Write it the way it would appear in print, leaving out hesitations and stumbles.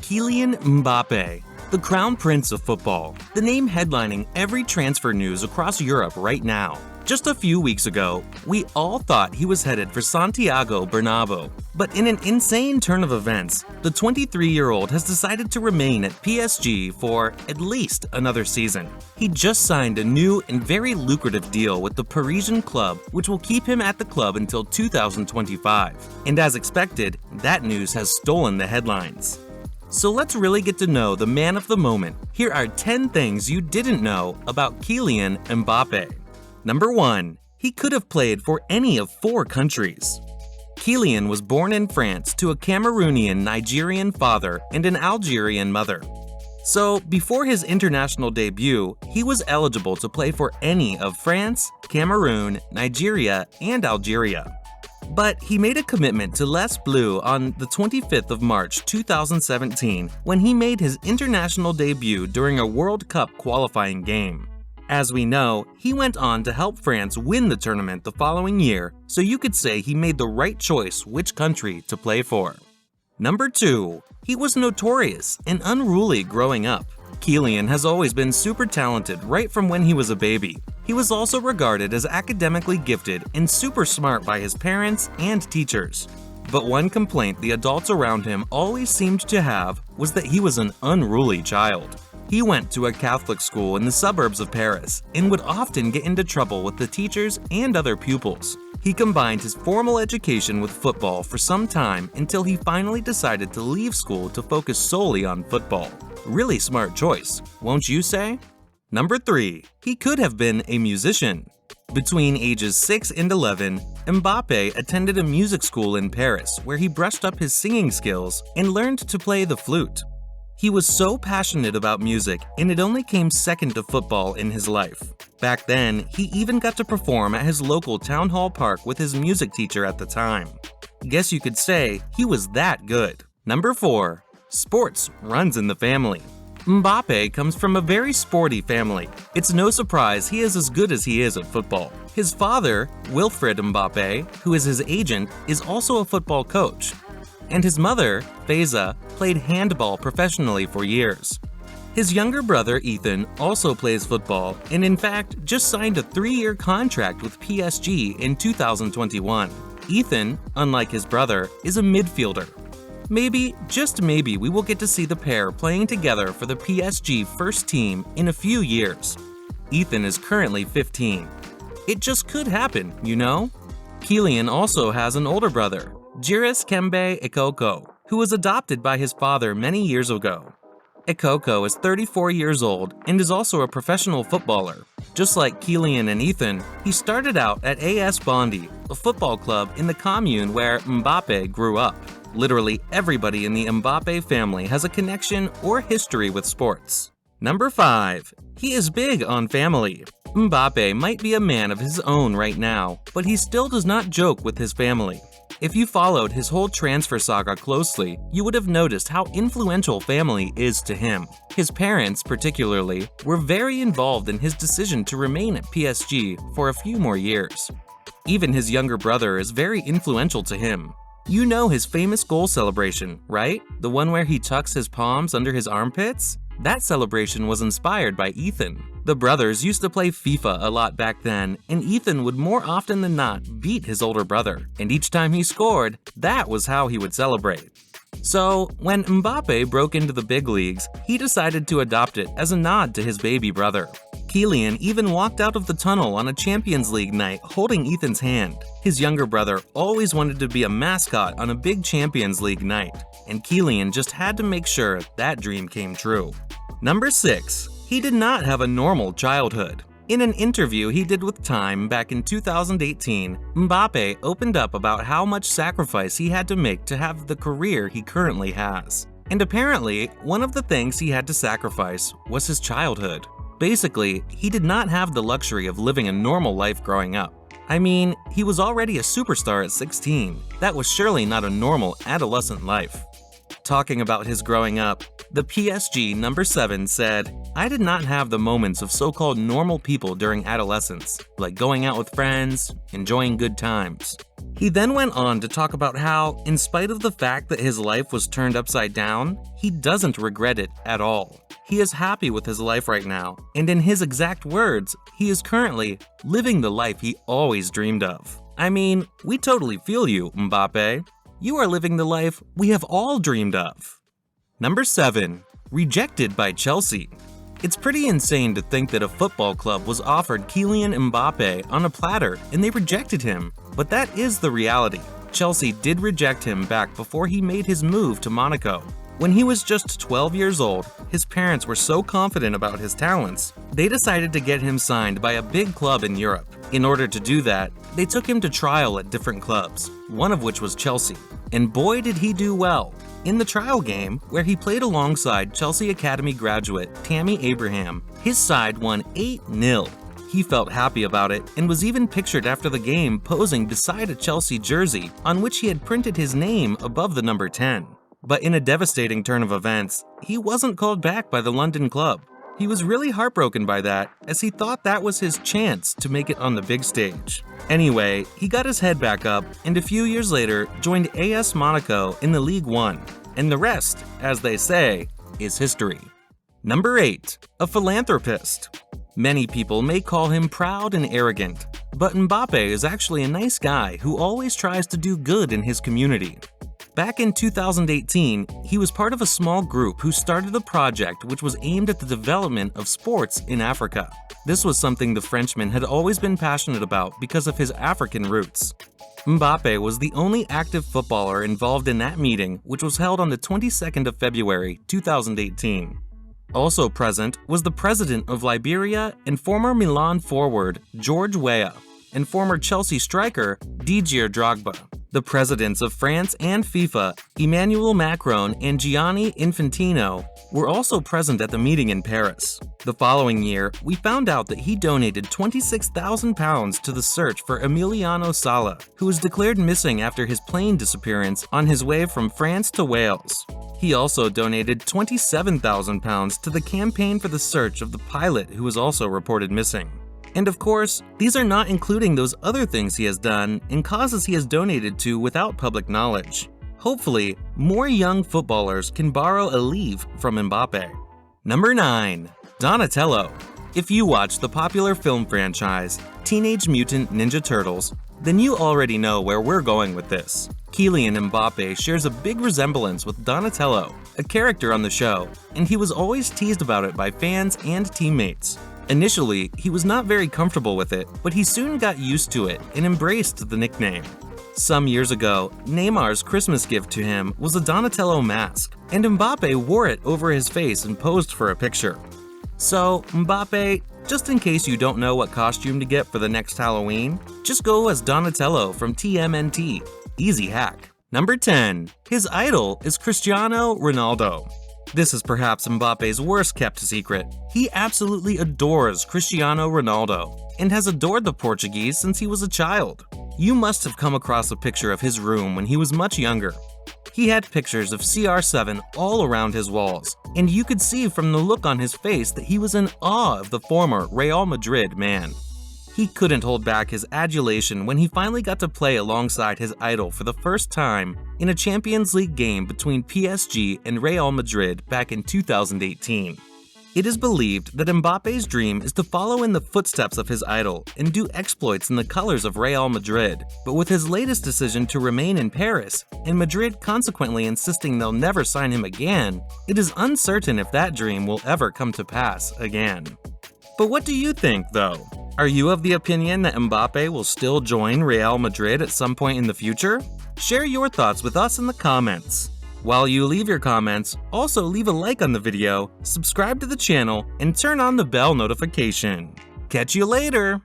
Kylian Mbappe, the crown prince of football, the name headlining every transfer news across Europe right now. Just a few weeks ago, we all thought he was headed for Santiago Bernabeu, but in an insane turn of events, the 23-year-old has decided to remain at PSG for at least another season. He just signed a new and very lucrative deal with the Parisian club, which will keep him at the club until 2025. And as expected, that news has stolen the headlines. So let's really get to know the man of the moment. Here are 10 things you didn't know about Kylian Mbappe. Number 1. He could have played for any of 4 countries. Kylian was born in France to a Cameroonian Nigerian father and an Algerian mother. So, before his international debut, he was eligible to play for any of France, Cameroon, Nigeria, and Algeria. But he made a commitment to Les Bleus on the 25th of March 2017 when he made his international debut during a World Cup qualifying game. As we know, he went on to help France win the tournament the following year, so you could say he made the right choice which country to play for. Number 2. He was notorious and unruly growing up. Kylian has always been super talented right from when he was a baby. He was also regarded as academically gifted and super smart by his parents and teachers. But one complaint the adults around him always seemed to have was that he was an unruly child. He went to a Catholic school in the suburbs of Paris and would often get into trouble with the teachers and other pupils. He combined his formal education with football for some time until he finally decided to leave school to focus solely on football. Really smart choice, won't you say? Number 3. He could have been a musician. Between ages 6 and 11, Mbappe attended a music school in Paris where he brushed up his singing skills and learned to play the flute. He was so passionate about music, and it only came second to football in his life. Back then, he even got to perform at his local town hall park with his music teacher at the time. Guess you could say he was that good. Number 4. Sports runs in the family. Mbappe comes from a very sporty family. It's no surprise he is as good as he is at football. His father, Wilfried Mbappe, who is his agent, is also a football coach. And his mother, Faiza, played handball professionally for years. His younger brother, Ethan, also plays football and in fact just signed a 3-year contract with PSG in 2021. Ethan, unlike his brother, is a midfielder. Maybe, just maybe, we will get to see the pair playing together for the PSG first team in a few years. Ethan is currently 15. It just could happen, you know? Kylian also has an older brother, Jiris Kembe Ekoko, who was adopted by his father many years ago. Ekoko is 34 years old and is also a professional footballer. Just like Kylian and Ethan, he started out at AS Bondy, a football club in the commune where Mbappe grew up. Literally everybody in the Mbappe family has a connection or history with sports. Number 5. He is big on family. Mbappe might be a man of his own right now, but he still does not joke with his family. If you followed his whole transfer saga closely, you would have noticed how influential family is to him. His parents, particularly, were very involved in his decision to remain at PSG for a few more years. Even his younger brother is very influential to him. You know his famous goal celebration, right? The one where he tucks his palms under his armpits? That celebration was inspired by Ethan. The brothers used to play FIFA a lot back then, and Ethan would more often than not beat his older brother, and each time he scored, that was how he would celebrate. So, when Mbappe broke into the big leagues, he decided to adopt it as a nod to his baby brother. Kylian even walked out of the tunnel on a Champions League night holding Ethan's hand. His younger brother always wanted to be a mascot on a big Champions League night, and Kylian just had to make sure that dream came true. Number 6. He did not have a normal childhood. In an interview he did with Time back in 2018, Mbappe opened up about how much sacrifice he had to make to have the career he currently has. And apparently, one of the things he had to sacrifice was his childhood. Basically, he did not have the luxury of living a normal life growing up. I mean, he was already a superstar at 16. That was surely not a normal adolescent life. Talking about his growing up, the PSG number 7 said, "I did not have the moments of so-called normal people during adolescence, like going out with friends, enjoying good times." He then went on to talk about how, in spite of the fact that his life was turned upside down, he doesn't regret it at all. He is happy with his life right now, and in his exact words, he is currently living the life he always dreamed of. I mean, we totally feel you, Mbappe. You are living the life we have all dreamed of. Number 7. Rejected by Chelsea. It's pretty insane to think that a football club was offered Kylian Mbappe on a platter and they rejected him, but that is the reality. Chelsea did reject him back before he made his move to Monaco. When he was just 12 years old, his parents were so confident about his talents, they decided to get him signed by a big club in Europe. In order to do that, they took him to trial at different clubs, one of which was Chelsea. And boy did he do well. In the trial game, where he played alongside Chelsea Academy graduate Tammy Abraham, his side won 8-0. He felt happy about it and was even pictured after the game posing beside a Chelsea jersey on which he had printed his name above the number 10. But in a devastating turn of events, he wasn't called back by the London club. He was really heartbroken by that, as he thought that was his chance to make it on the big stage. Anyway, he got his head back up and a few years later joined AS Monaco in the Ligue 1. And the rest, as they say, is history. Number 8. A philanthropist. Many people may call him proud and arrogant, but Mbappe is actually a nice guy who always tries to do good in his community. Back in 2018, he was part of a small group who started a project which was aimed at the development of sports in Africa. This was something the Frenchman had always been passionate about because of his African roots. Mbappe was the only active footballer involved in that meeting, which was held on the 22nd of February, 2018. Also present was the president of Liberia and former Milan forward George Weah, and former Chelsea striker Didier Drogba. The presidents of France and FIFA, Emmanuel Macron and Gianni Infantino, were also present at the meeting in Paris. The following year, we found out that he donated £26,000 to the search for Emiliano Sala, who was declared missing after his plane disappearance on his way from France to Wales. He also donated £27,000 to the campaign for the search of the pilot who was also reported missing. And of course, these are not including those other things he has done and causes he has donated to without public knowledge. Hopefully, more young footballers can borrow a leaf from Mbappe. Number 9. Donatello. If you watch the popular film franchise Teenage Mutant Ninja Turtles, then you already know where we're going with this. Kylian Mbappe shares a big resemblance with Donatello, a character on the show, and he was always teased about it by fans and teammates. Initially, he was not very comfortable with it, but he soon got used to it and embraced the nickname. Some years ago, Neymar's Christmas gift to him was a Donatello mask, and Mbappe wore it over his face and posed for a picture. So, Mbappe, just in case you don't know what costume to get for the next Halloween, just go as Donatello from TMNT. Easy hack. Number 10. His idol is Cristiano Ronaldo. This is perhaps Mbappe's worst kept secret. He absolutely adores Cristiano Ronaldo and has adored the Portuguese since he was a child. You must have come across a picture of his room when he was much younger. He had pictures of CR7 all around his walls, and you could see from the look on his face that he was in awe of the former Real Madrid man. He couldn't hold back his adulation when he finally got to play alongside his idol for the first time in a Champions League game between PSG and Real Madrid back in 2018. It is believed that Mbappe's dream is to follow in the footsteps of his idol and do exploits in the colors of Real Madrid, but with his latest decision to remain in Paris, and Madrid consequently insisting they'll never sign him again, it is uncertain if that dream will ever come to pass again. But what do you think, though? Are you of the opinion that Mbappe will still join Real Madrid at some point in the future? Share your thoughts with us in the comments. While you leave your comments, also leave a like on the video, subscribe to the channel, and turn on the bell notification. Catch you later!